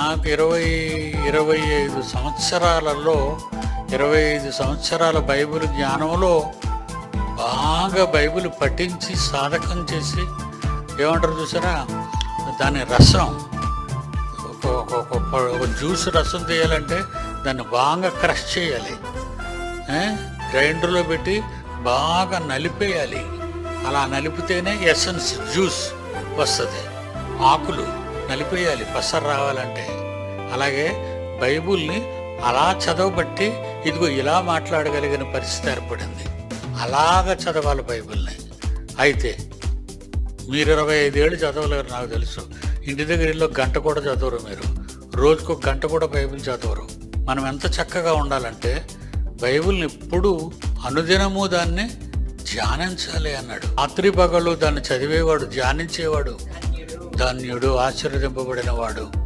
నాకు 25 సంవత్సరాలలో 25 సంవత్సరాల బైబిల్ జ్ఞానంలో బాగా బైబిల్ పఠించి సాధకం చేసి ఏమంటారు చూసారా, దాని రసం ఒక జ్యూస్ రసం తీయాలంటే దాన్ని బాగా క్రష్ చేయాలి, గ్రైండర్లో పెట్టి బాగా నలిపేయాలి. అలా నలిపితేనే ఎసెన్స్ జ్యూస్ వస్తుంది. ఆకులు నలిపేయాలి పసరు రావాలంటే. అలాగే బైబుల్ని అలా చదవబట్టి ఇదిగో ఇలా మాట్లాడగలిగిన పరిస్థితి ఏర్పడింది. అలాగ చదవాలి బైబిల్ని. అయితే మీరు 25 ఏళ్ళు చదవలేరు నాకు తెలుసు. ఇంటి దగ్గరలో గంట కూడా చదవరు మీరు, రోజుకు గంట కూడా బైబిల్ చదవరు. మనం ఎంత చక్కగా ఉండాలంటే బైబిల్ని ఎప్పుడు అనుదినము దాన్ని ధ్యానించాలి అన్నాడు. రాత్రి పగలు దాన్ని చదివేవాడు, ధ్యానించేవాడు ధన్యుడు, ఆశీర్వదింపబడిన వాడు.